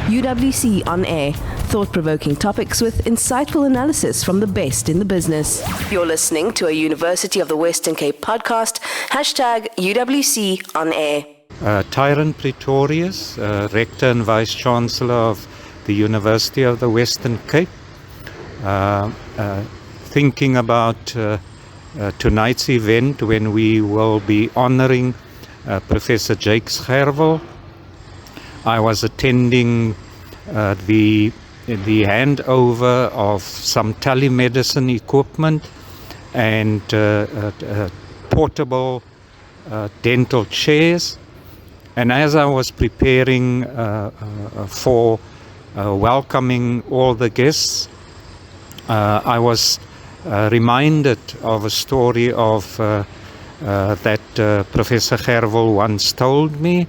UWC On Air, thought-provoking topics with insightful analysis from the best in the business. You're listening to a University of the Western Cape podcast, #UWC On Air. Tyrone Pretorius, Rector and Vice-Chancellor of the University of the Western Cape. Thinking about tonight's event when we will be honoring Professor Gerwel. I was attending the handover of some telemedicine equipment and portable dental chairs. And as I was preparing for welcoming all the guests, I was reminded of a story of that Professor Gerwel once told me.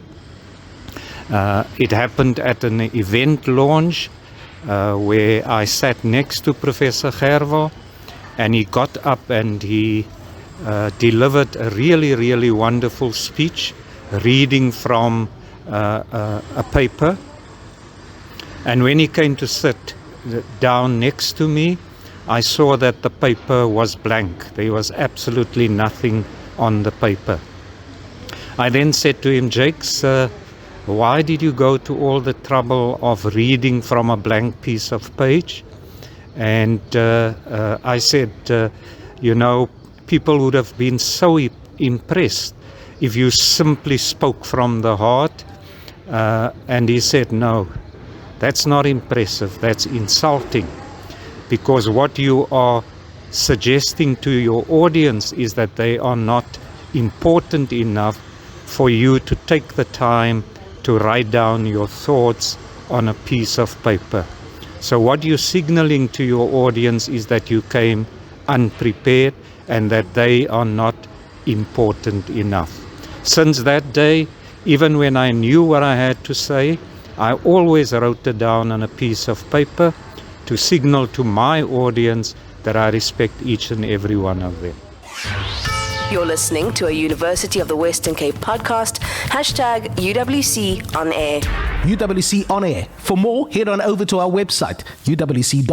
It happened at an event launch where I sat next to Professor Gerwel, and he got up and he delivered a really wonderful speech, reading from a paper. And when he came to sit down next to me, I saw that the paper was blank. There was absolutely nothing on the paper. I then said to him, Jakes, why did you go to all the trouble of reading from a blank piece of page? And I said, people would have been so impressed if you simply spoke from the heart. And he said, no, that's not impressive, that's insulting. Because what you are suggesting to your audience is that they are not important enough for you to take the time to write down your thoughts on a piece of paper. So what you're signaling to your audience is that you came unprepared and that they are not important enough. Since that day, even when I knew what I had to say, I always wrote it down on a piece of paper to signal to my audience that I respect each and every one of them. You're listening to a University of the Western Cape podcast, #UWC On Air. UWC On Air. For more, head on over to our website, uwc.ac.za.